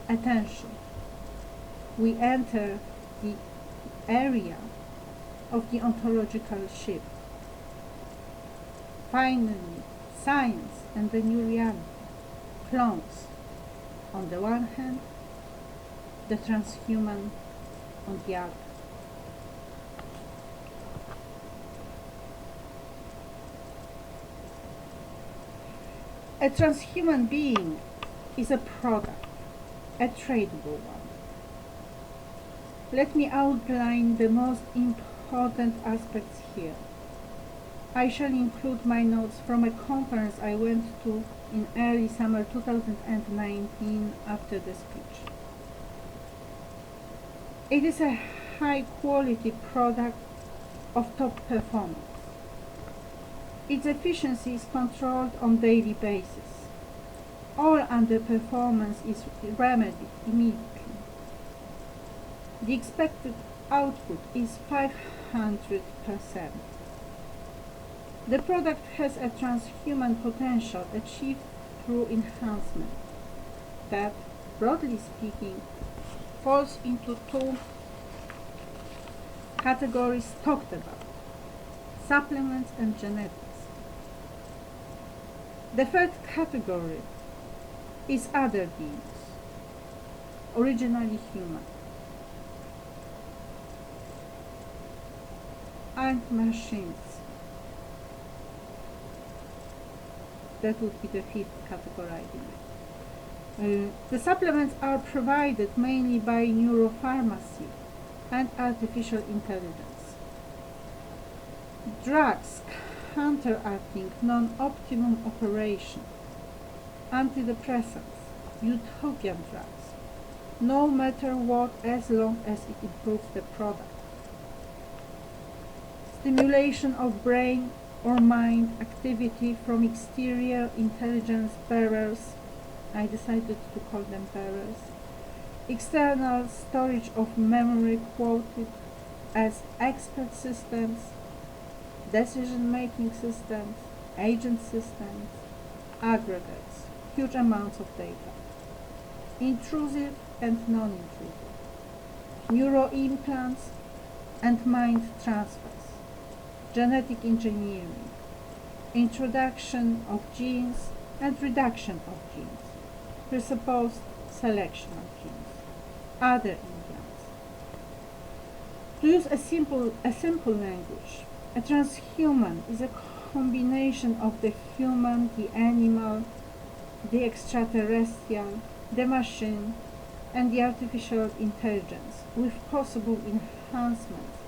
attention. We enter the area of the ontological shift. Finally, science and the new reality clones on the one hand, the transhuman on the other. A transhuman being is a product, a tradable one. Let me outline the most important aspects here. I shall include my notes from a conference I went to in early summer 2019 after the speech. It is a high-quality product of top performance. Its efficiency is controlled on a daily basis. All underperformance is remedied immediately. The expected output is 500%. The product has a transhuman potential achieved through enhancement that, broadly speaking, falls into two categories talked about: supplements and genetics. The third category is other beings, originally human, and machines. That would be the fifth category. The supplements are provided mainly by neuropharmacy and artificial intelligence. Drugs counteracting non-optimum operation, antidepressants, utopian drugs, no matter what, as long as it improves the product. Stimulation of brain or mind activity from exterior intelligence bearers, I decided to call them bearers, external storage of memory quoted as expert systems, decision-making systems, agent systems, aggregates, huge amounts of data, intrusive and non-intrusive, neuroimplants and mind transfers, genetic engineering, introduction of genes and reduction of genes, presupposed selection of genes, other implants. To use a simple language, a transhuman is a combination of the human, the animal, the extraterrestrial, the machine, and the artificial intelligence, with possible enhancements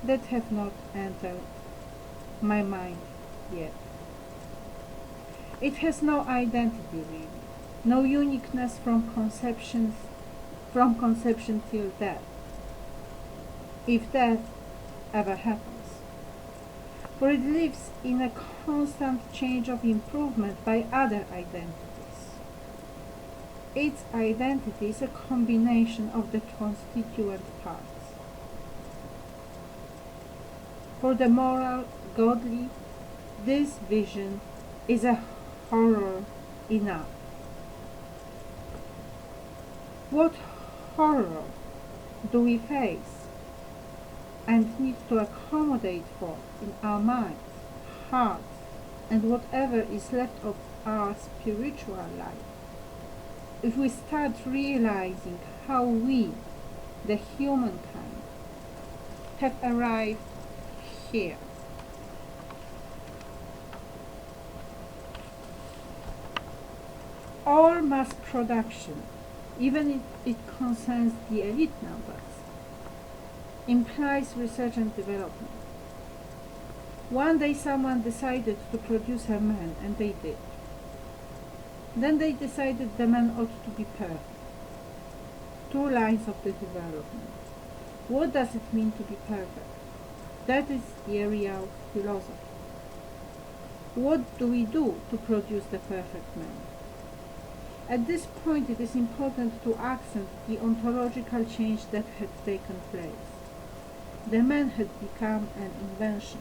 that have not entered my mind yet. It has no identity really, no uniqueness from conception till death, if death ever happens. For it lives in a constant change of improvement by other identities. Its identity is a combination of the constituent parts. For the moral, godly, this vision is a horror enough. What horror do we face and need to accommodate for in our minds, hearts, and whatever is left of our spiritual life, if we start realizing how we, the humankind, have arrived here? All mass production, even if it concerns the elite numbers, implies research and development. One day someone decided to produce a man, and they did. Then they decided the man ought to be perfect. Two lines of the development. What does it mean to be perfect? That is the area of philosophy. What do we do to produce the perfect man? At this point it is important to accent the ontological change that had taken place. The man had become an invention.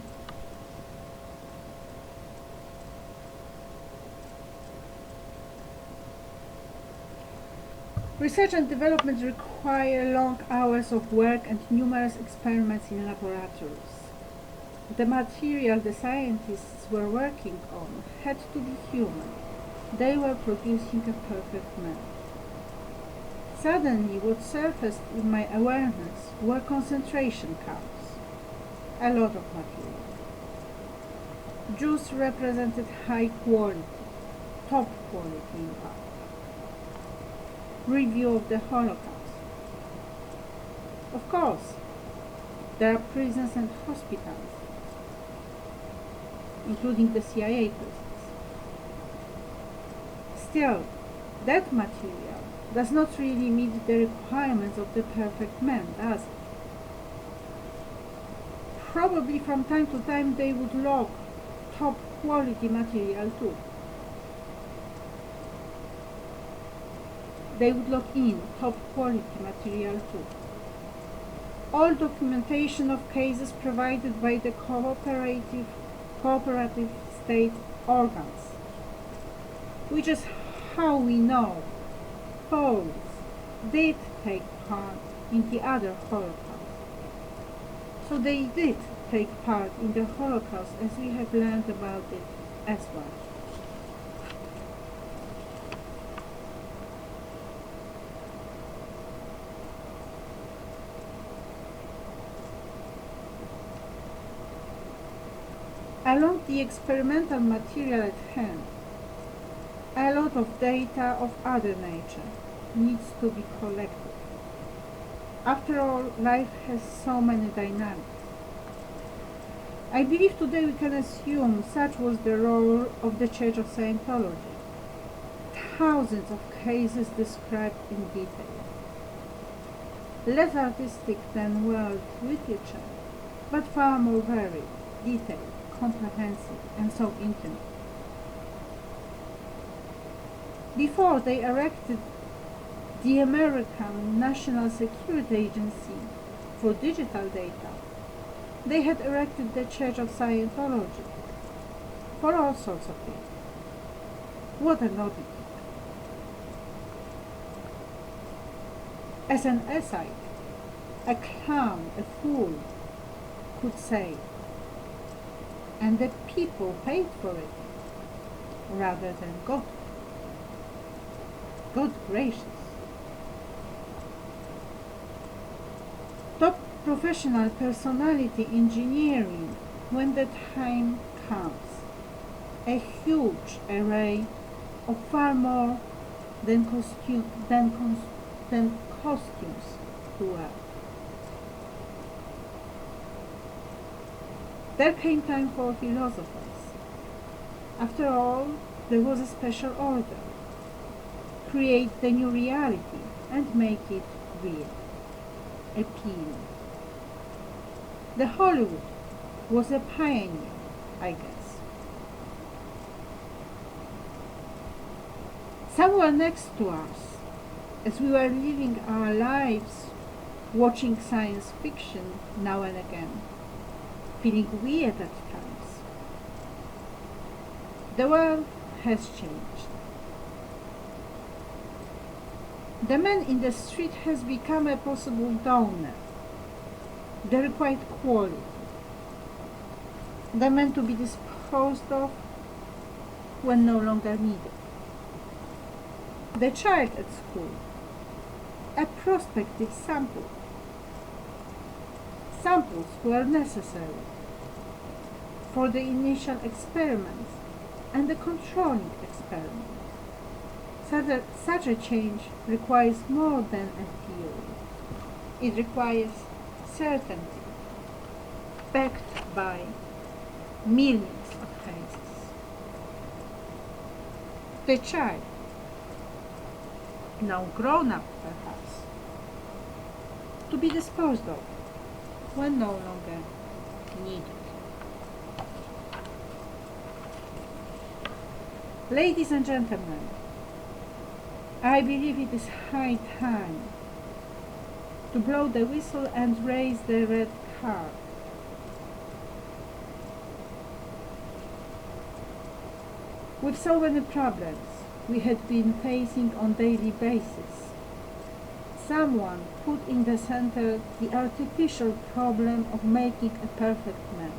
Research and development require long hours of work and numerous experiments in laboratories. The material the scientists were working on had to be human. They were producing a perfect man. Suddenly, what surfaced in my awareness were concentration camps. A lot of material. Jews represented high quality, top quality impact. Review of the Holocaust. Of course, there are prisons and hospitals, including the CIA prisons. Still, that material does not really meet the requirements of the perfect man, does it? Probably from time to time they would log top quality material too. They would log in top quality material too. All documentation of cases provided by the cooperative state organs, which is how we know Poles did take part in the other Holocaust. So they did take part in the Holocaust, as we have learned about it as well. Along the experimental material at hand, a lot of data of other nature needs to be collected. After all, life has so many dynamics. I believe today we can assume such was the role of the Church of Scientology. Thousands of cases described in detail. Less artistic than world literature, but far more varied, detailed, comprehensive, and so intimate. Before they erected the American National Security Agency for digital data, they had erected the Church of Scientology for all sorts of things. What an oddity. As an aside, a clown, a fool, could say, and the people paid for it, rather than God. God gracious. Top professional personality engineering when the time comes. A huge array of far more than costumes to wear. There came time for philosophers. After all, there was a special order. Create the new reality and make it real, appealing. The Hollywood was a pioneer, I guess. Somewhere next to us, as we were living our lives, watching science fiction now and again, feeling weird at times, the world has changed. The man in the street has become a possible donor, the required quality, the man to be disposed of when no longer needed. The child at school, a prospective sample. Samples were necessary for the initial experiments and the controlling experiments. Such a change requires more than a theory. It requires certainty, backed by millions of cases. The child, now grown up perhaps, to be disposed of when no longer needed. Ladies and gentlemen, I believe it is high time to blow the whistle and raise the red card. With so many problems we had been facing on a daily basis, Someone put in the center the artificial problem of making a perfect man.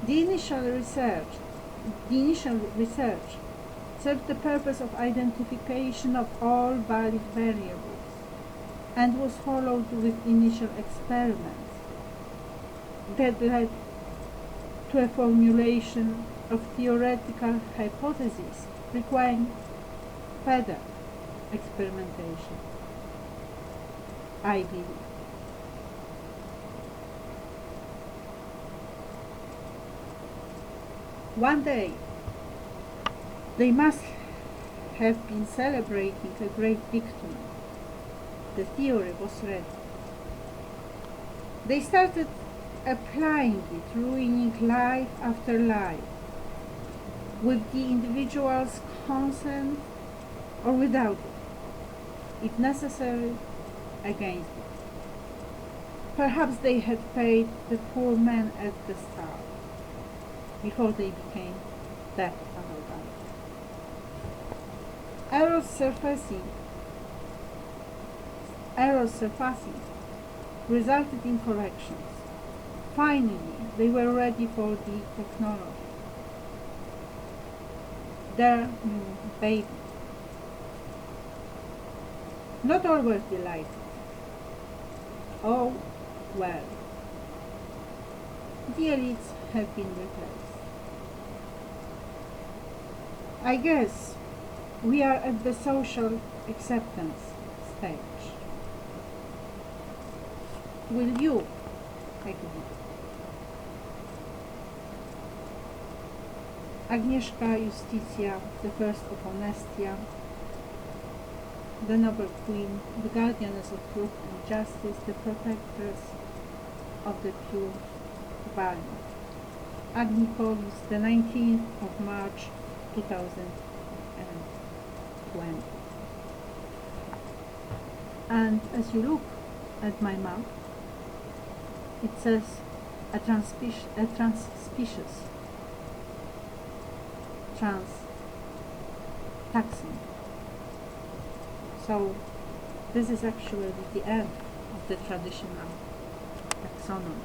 The initial research served the purpose of identification of all valid variables and was followed with initial experiments that led to a formulation of theoretical hypotheses requiring further experimentation, I believe. One day, they must have been celebrating a great victory. The theory was ready. They started applying it, ruining life after life, with the individual's consent or without it, if necessary, against it. Perhaps they had paid the poor man at the start, before they became that arrogant. Errors surfacing resulted in corrections. Finally, they were ready for the technology. Their new baby. Not all were delighted. Oh, well. The elites have been replaced. I guess we are at the social acceptance stage. Will you agree? Agnieszka Justitia, the first of Honestia, the noble queen, the guardianess of truth and justice, the protectress of the pure value. Agni Polis, the 19th of March 2020. And as you look at my mouth, it says a trans-species, trans-taxon. So this is actually the end of the traditional taxonomy.